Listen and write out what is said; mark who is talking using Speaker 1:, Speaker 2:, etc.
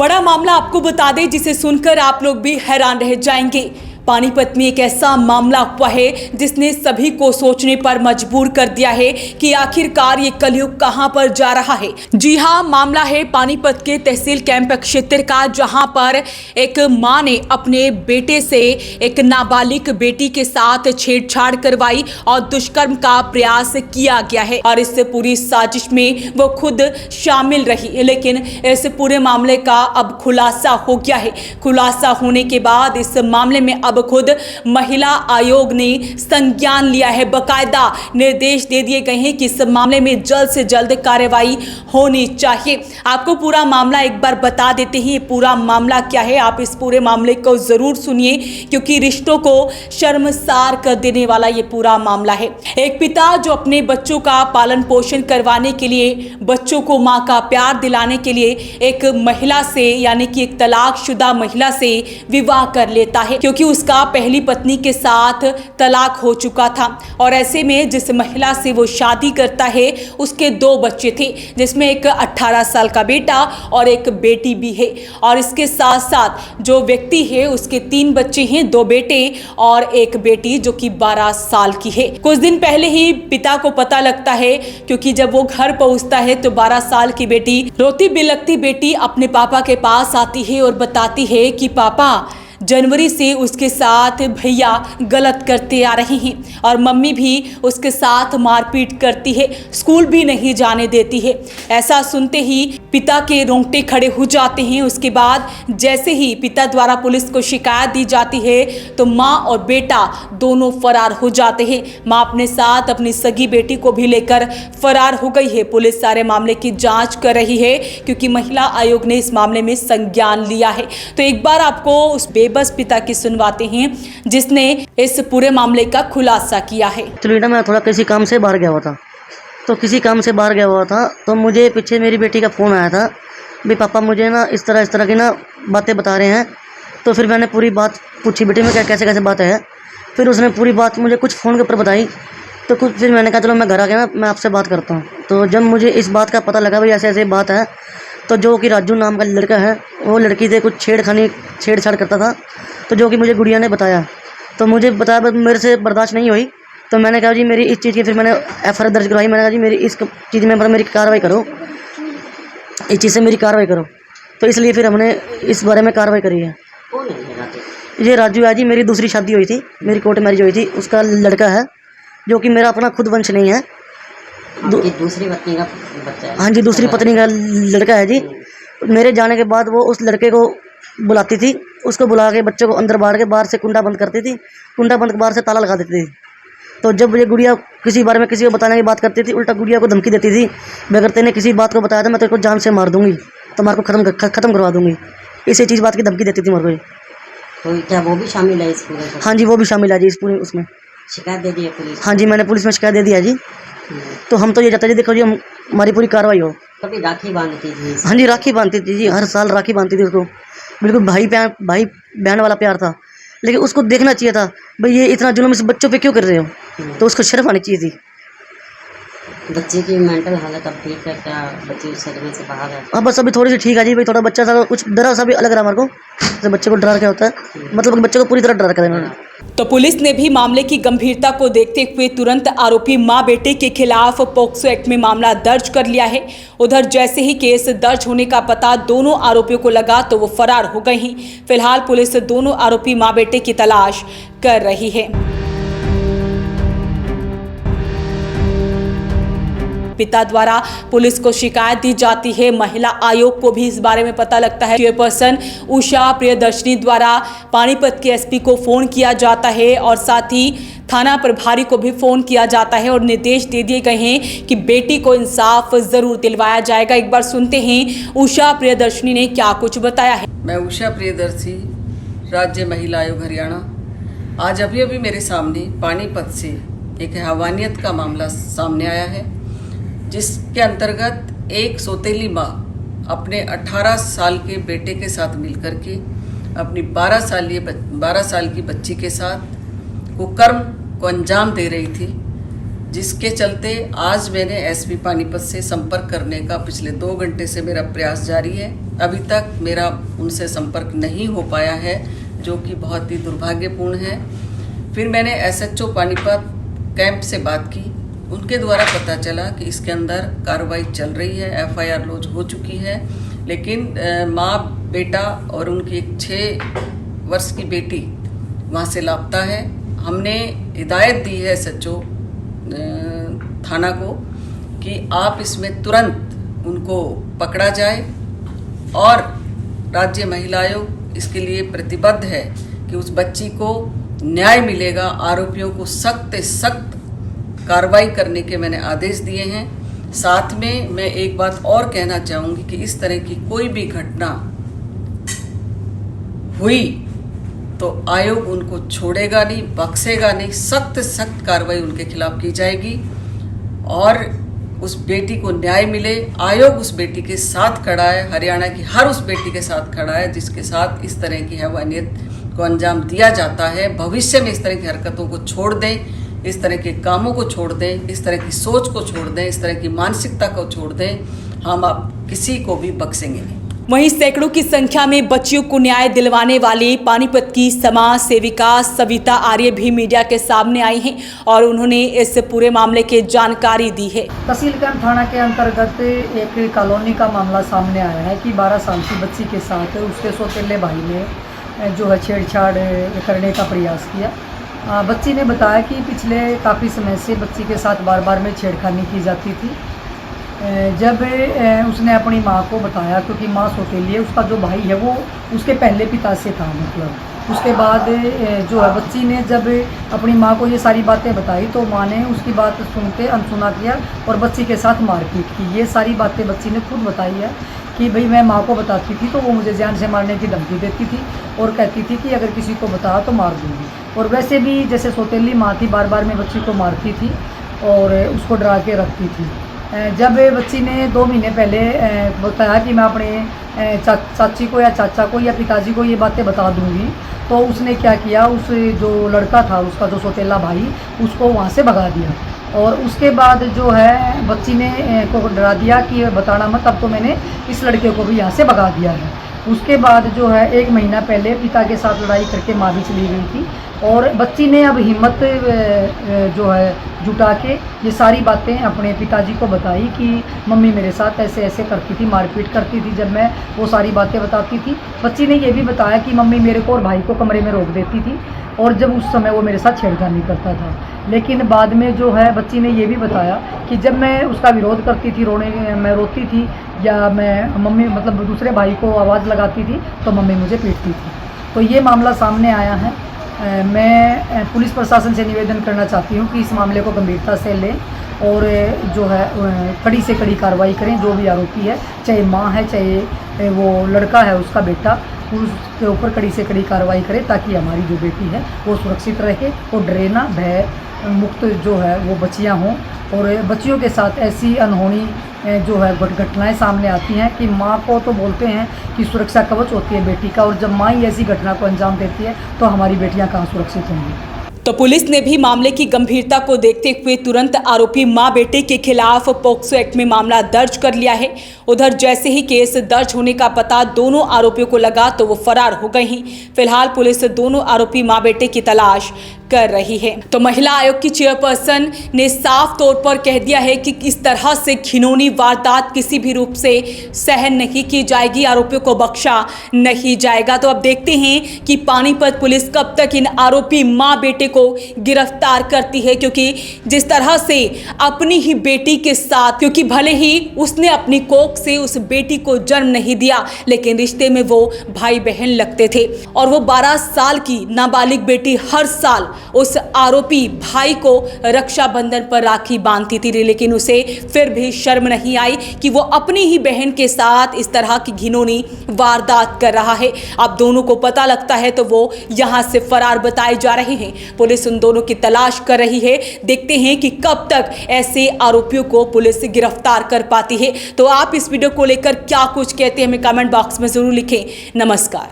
Speaker 1: बड़ा मामला आपको बता दें जिसे सुनकर आप लोग भी हैरान रह जाएंगे। पानीपत में एक ऐसा मामला हुआ है जिसने सभी को सोचने पर मजबूर कर दिया है कि आखिरकार ये कलयुग कहां पर जा रहा है। जी हां, मामला है पानीपत के तहसील कैंप क्षेत्र का, जहां पर एक मां ने अपने बेटे से एक नाबालिग बेटी के साथ छेड़छाड़ करवाई और दुष्कर्म का प्रयास किया गया है और इस पूरी साजिश में वो खुद शामिल रही। लेकिन इस पूरे मामले का अब खुलासा हो गया है। खुलासा होने के बाद इस मामले में अब खुद महिला आयोग ने संज्ञान लिया है। बकायदा निर्देश दे दिए गए हैं कि इस मामले में जल्द से जल्द कार्रवाई होनी चाहिए। आपको पूरा मामला एक बार बता देते हैं, ये पूरा मामला क्या है। आप इस पूरे मामले को जरूर सुनिए क्योंकि रिश्तों को शर्मसार कर देने वाला ये पूरा मामला है। एक पिता जो अपने बच्चों का पालन पोषण करवाने के लिए, बच्चों को मां का प्यार दिलाने के लिए एक महिला से, यानी कि एक तलाकशुदा महिला से विवाह कर लेता है, क्योंकि उसका पहली पत्नी के साथ तलाक हो चुका था। और ऐसे में जिस महिला से वो शादी करता है उसके 2 बच्चे थे, जिसमें एक 18 साल का बेटा और एक बेटी भी है। और इसके साथ साथ जो व्यक्ति है उसके 3 बच्चे हैं, 2 बेटे और एक बेटी जो कि 12 साल की है। कुछ दिन पहले ही पिता को पता लगता है, क्योंकि जब वो घर पहुंचता है तो 12 साल की बेटी, रोती बिलखती बेटी अपने पापा के पास आती है और बताती है कि पापा, जनवरी से उसके साथ भैया गलत करते आ रहे हैं और मम्मी भी उसके साथ मारपीट करती है, स्कूल भी नहीं जाने देती है। ऐसा सुनते ही पिता के रोंगटे खड़े हो जाते हैं। उसके बाद जैसे ही पिता द्वारा पुलिस को शिकायत दी जाती है तो माँ और बेटा दोनों फरार हो जाते हैं। माँ अपने साथ अपनी सगी बेटी को भी लेकर फरार हो गई है। पुलिस सारे मामले की जांच कर रही है क्योंकि महिला आयोग ने इस मामले में संज्ञान लिया है। तो एक बार आपको उस बस पिता की सुनवाते हैं जिसने इस पूरे मामले का खुलासा किया है।
Speaker 2: एक्चुअली ना मैं थोड़ा किसी काम से बाहर गया हुआ था, तो किसी काम से बाहर गया हुआ था तो मुझे पीछे मेरी बेटी का फ़ोन आया था, भाई पापा मुझे ना इस तरह की ना बातें बता रहे हैं। तो फिर मैंने पूरी बात पूछी, बेटी में क्या कैसे बात है। फिर उसने पूरी बात मुझे कुछ फ़ोन के ऊपर बताई, तो कुछ फिर मैंने कहा चलो मैं घर आ गया ना, मैं आपसे बात करता हूँ। तो जब मुझे इस बात का पता लगा भाई ऐसे बात है, तो जो कि राजू नाम का लड़का है वो लड़की से कुछ छेड़छाड़ करता था, तो जो कि मुझे गुड़िया ने बताया। तो मुझे बताया, मेरे से बर्दाश्त नहीं हुई, तो मैंने कहा जी मेरी इस चीज़ की, फिर मैंने FIR दर्ज करवाई। मैंने कहा जी मेरी इस चीज़ में मेरी कार्रवाई करो, इस चीज़ से मेरी कार्रवाई करो। तो इसलिए फिर हमने इस बारे में कार्रवाई करी है। ये राजू है जी, मेरी दूसरी शादी हुई थी, मेरी कोर्ट मैरिज हुई थी, उसका लड़का है, जो कि मेरा अपना खुद वंश नहीं है।
Speaker 3: दूसरी पत्नी का बच्चा है।
Speaker 2: हाँ जी, दूसरी पत्नी का लड़का है जी। मेरे जाने के बाद वो उस लड़के को बुलाती थी, उसको बुला के बच्चे को अंदर बाढ़ के बाहर से कुंडा बंद करती थी, कुंडा बंद के बाहर से ताला लगा देती थी। तो जब ये गुड़िया किसी बारे में किसी को बताने की बात करती थी, उल्टा गुड़िया को धमकी देती थी, अगर तेने किसी बात को बताया था मैं तेरे को जान से मार दूंगी, तुम्हारे को ख़त्म करवा दूंगी। इसी चीज़ बात की धमकी देती थी मेरे को।
Speaker 3: तो क्या वो भी शामिल है इस पूरे?
Speaker 2: हाँ जी, वो भी शामिल है जी इस पूरे उसमें।
Speaker 3: शिकायत दे दी है पुलिस?
Speaker 2: हाँ जी, मैंने पुलिस में शिकायत दे दी है जी। तो हम तो ये चाहते जी, देखो जी हमारी पूरी कार्रवाई हो।
Speaker 3: कभी राखी बांधती थी?
Speaker 2: हाँ जी, राखी बांधती थी जी, हर साल राखी बांधती थी उसको। बिल्कुल भाई बहन वाला प्यार था। लेकिन उसको देखना चाहिए था भाई ये इतना जुल्म इस बच्चों पे क्यों कर रहे हो, तो उसको शर्म आनी चाहिए थी।
Speaker 3: बच्चे की मेंटल हालत अब ठीक है क्या? बच्चे सदमे से बाहर है?
Speaker 2: हाँ बस अभी थोड़ी सी ठीक है जी। भाई थोड़ा बच्चा सा कुछ डरा सा भी अलग रहा हमारे को, जैसे बच्चे को डरा क्या होता है, मतलब बच्चे को पूरी तरह डरा कर देना।
Speaker 1: तो पुलिस ने भी मामले की गंभीरता को देखते हुए तुरंत आरोपी मां बेटे के खिलाफ पोक्सो एक्ट में मामला दर्ज कर लिया है। उधर जैसे ही केस दर्ज होने का पता दोनों आरोपियों को लगा तो वो फरार हो गए हैं। फिलहाल पुलिस दोनों आरोपी मां बेटे की तलाश कर रही है। पिता द्वारा पुलिस को शिकायत दी जाती है। महिला आयोग को भी इस बारे में पता लगता है। चेयरपर्सन उषा प्रियदर्शनी द्वारा पानीपत के SP को फ़ोन किया जाता है और साथ ही थाना प्रभारी को भी फ़ोन किया जाता है और निर्देश दे दिए गए हैं कि बेटी को इंसाफ ज़रूर दिलवाया जाएगा। एक बार सुनते हैं उषा प्रियदर्शनी ने क्या कुछ बताया है।
Speaker 4: मैं उषा प्रियदर्शी, राज्य महिला आयोग हरियाणा। आज अभी मेरे सामने पानीपत से एक हैवानियत का मामला सामने आया है, जिसके अंतर्गत एक सौतेली माँ अपने 18 साल के बेटे के साथ मिलकर के अपनी 12 साल की बच्ची के साथ कुकर्म को अंजाम दे रही थी। जिसके चलते आज मैंने एसपी पानीपत से संपर्क करने का पिछले 2 घंटे से मेरा प्रयास जारी है। अभी तक मेरा उनसे संपर्क नहीं हो पाया है, जो कि बहुत ही दुर्भाग्यपूर्ण है। फिर मैंने एसएचओ पानीपत कैंप से बात की, उनके द्वारा पता चला कि इसके अंदर कार्रवाई चल रही है, एफआईआर लॉन्च हो चुकी है, लेकिन माँ बेटा और उनकी एक 6 वर्ष की बेटी वहाँ से लापता है। हमने हिदायत दी है एसएचओ थाना को कि आप इसमें तुरंत उनको पकड़ा जाए, और राज्य महिला आयोग इसके लिए प्रतिबद्ध है कि उस बच्ची को न्याय मिलेगा। आरोपियों को सख्त से सख्त कार्रवाई करने के मैंने आदेश दिए हैं। साथ में मैं एक बात और कहना चाहूँगी कि इस तरह की कोई भी घटना हुई तो आयोग उनको छोड़ेगा नहीं, बख्शेगा नहीं, सख्त सख्त कार्रवाई उनके खिलाफ की जाएगी और उस बेटी को न्याय मिले। आयोग उस बेटी के साथ खड़ा है, हरियाणा की हर उस बेटी के साथ खड़ा है जिसके साथ इस तरह की हैवानियत को अंजाम दिया जाता है। भविष्य में इस तरह की हरकतों को छोड़ दें, इस तरह के कामों को छोड़ दें, इस तरह की सोच को छोड़ दें, इस तरह की मानसिकता को छोड़ दें। हम अब किसी को भी बख्शेंगे नहीं।
Speaker 1: वहीं सैकड़ों की संख्या में बच्चियों को न्याय दिलवाने वाली पानीपत की समाज सेविका सविता आर्य भी मीडिया के सामने आई हैं और उन्होंने इस पूरे मामले की जानकारी दी है।
Speaker 5: तहसील कैंप थाना के अंतर्गत एक कॉलोनी का मामला सामने आया है कि 12 साल की बच्ची के साथ उसके सौतेले भाई ने जो है छेड़छाड़ करने का प्रयास किया। बच्ची ने बताया कि पिछले काफ़ी समय से बच्ची के साथ बार बार में छेड़खानी की जाती थी। जब उसने अपनी माँ को बताया, क्योंकि माँ सौतेली है, उसका जो भाई है वो उसके पहले पिता से था, मतलब उसके बाद जो है बच्ची ने जब अपनी माँ को ये सारी बातें बताई तो माँ ने उसकी बात सुनते अनसुना किया और बच्ची के साथ मारपीट की। ये सारी बातें बच्ची ने खुद बताई है कि भाई मैं माँ को बताती थी तो वो मुझे जान से मारने की धमकी देती थी और कहती थी कि अगर किसी को बताया तो मार दूँगी। और वैसे भी जैसे सौतेली माँ थी, बार बार में बच्ची को मारती थी और उसको डरा के रखती थी। जब बच्ची ने 2 महीने पहले बताया कि मैं अपने चाची को या चाचा को या पिताजी को ये बातें बता दूंगी, तो उसने क्या किया, उस जो लड़का था उसका जो सौतेला भाई, उसको वहाँ से भगा दिया। और उसके बाद जो है बच्ची ने को डरा दिया कि बताना मत, अब तो मैंने इस लड़के को भी यहाँ से भगा दिया है। उसके बाद जो है 1 महीना पहले पिता के साथ लड़ाई करके माँ भी चली गई थी और बच्ची ने अब हिम्मत जो है जुटा के ये सारी बातें अपने पिताजी को बताई कि मम्मी मेरे साथ ऐसे ऐसे करती थी, मारपीट करती थी जब मैं वो सारी बातें बताती थी। बच्ची ने ये भी बताया कि मम्मी मेरे को और भाई को कमरे में रोक देती थी और जब उस समय वो मेरे साथ छेड़खानी करता था। लेकिन बाद में जो है बच्ची ने ये भी बताया कि जब मैं उसका विरोध करती थी, मैं रोती थी या मैं मम्मी मतलब दूसरे भाई को आवाज़ लगाती थी तो मम्मी मुझे पीटती थी। तो ये मामला सामने आया है। मैं पुलिस प्रशासन से निवेदन करना चाहती हूँ कि इस मामले को गंभीरता से लें और जो है कड़ी से कड़ी कार्रवाई करें। जो भी आरोपी है, चाहे माँ है चाहे वो लड़का है उसका बेटा, उसके ऊपर कड़ी से कड़ी कार्रवाई करें ताकि हमारी जो बेटी है वो सुरक्षित रहे और डरे ना, भय मुक्त जो है वो बच्चियाँ हों। और बच्चियों के साथ ऐसी अनहोनी जो है घटनाएं सामने आती हैं कि माँ को तो बोलते हैं कि सुरक्षा कवच होती है बेटी का, और जब माँ ही ऐसी घटना को अंजाम देती है तो हमारी बेटियाँ कहाँ सुरक्षित होंगी।
Speaker 1: तो पुलिस ने भी मामले की गंभीरता को देखते हुए तुरंत आरोपी मां बेटे के खिलाफ पॉक्सो एक्ट में मामला दर्ज कर लिया है। उधर जैसे ही केस दर्ज होने का पता दोनों आरोपियों को लगा तो वो फरार हो गए हैं। फिलहाल पुलिस दोनों आरोपी मां बेटे की तलाश कर रही है। तो महिला आयोग की चेयरपर्सन ने साफ तौर पर कह दिया है कि इस तरह से घिनौनी वारदात किसी भी रूप से सहन नहीं की जाएगी, आरोपियों को बख्शा नहीं जाएगा। तो अब देखते हैं कि पानीपत पुलिस कब तक इन आरोपी मां बेटे को गिरफ्तार करती है, क्योंकि जिस तरह से अपनी ही बेटी के साथ, क्योंकि भले ही उसने अपनी कोख से उस बेटी को जन्म नहीं दिया लेकिन रिश्ते में वो भाई बहन लगते थे और वो 12 साल की नाबालिग बेटी हर साल उस आरोपी भाई को रक्षाबंधन पर राखी बांधती थी, लेकिन उसे फिर भी शर्म नहीं आई कि वो अपनी ही बहन के साथ इस तरह की घिनौनी वारदात कर रहा है। अब दोनों को पता लगता है तो वो यहाँ से फरार बताए जा रहे हैं। पुलिस उन दोनों की तलाश कर रही है। देखते हैं कि कब तक ऐसे आरोपियों को पुलिस गिरफ्तार कर पाती है। तो आप इस वीडियो को लेकर क्या कुछ कहते हैं हमें कमेंट बॉक्स में जरूर लिखें। नमस्कार।